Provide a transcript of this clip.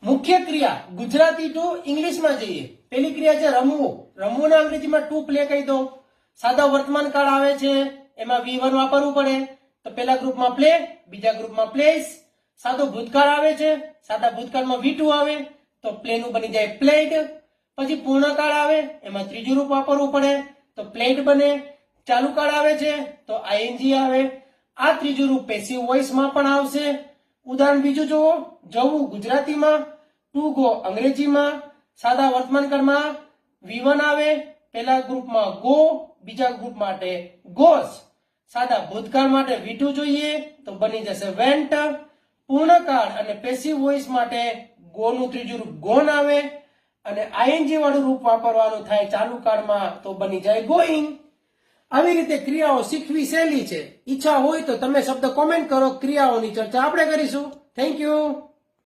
મુખ્ય ક્રિયા ગુજરાતી ટુ ઇંગ્લિશમાં જઈએ. પેલી ક્રિયા છે રમવું. રમવું અંગ્રેજીમાં ટુ પ્લે કહી દો. સાદા વર્તમાન કાળ આવે છે, એમાં V1 વાપરવું પડે. તો પેલા ગ્રુપમાં પ્લે, બીજા ગ્રુપમાં પ્લેસ. સાદો ભૂતકાળ આવે છે, સાદા ભૂતકાળમાં V2 આવે તો પ્લેનું બની જાય પ્લેડ. પછી પૂર્ણકાળ આવે, એમાં ત્રીજું રૂપ વાપરવું પડે તો પ્લેડ બને. ચાલુ કાળ આવે છે તો ING આવે. આ ત્રીજું રૂપ પેસિવ વોઇસમાં પણ આવશે. ઉદાહરણ બીજું જુઓ. જવું ગુજરાતીમાં, ટુ ગો અંગ્રેજીમાં. સાદા વર્તમાન કાળમાં V1 આવે, પહેલા ગ્રુપમાં ગો, બીજા ગ્રુપ માટે ગોસ. સાદા ભૂતકાળ માટે V2 જોઈએ તો બની જશે વેન્ટ. પૂર્ણકાળ અને પેસિવ વોઇસ માટે ગો નું ત્રીજું રૂપ ગોન આવે અને ING વાળું રૂપ વાપરવાનું થાય ચાલુ કાળમાં તો બની જાય ગોઈંગ. આવી રીતે ક્રિયાઓ શીખવી સહેલી છે. ઈચ્છા હોય તો તમે શબ્દ કોમેન્ટ કરો, ક્રિયાઓની ચર્ચા આપણે કરીશું. Thank you.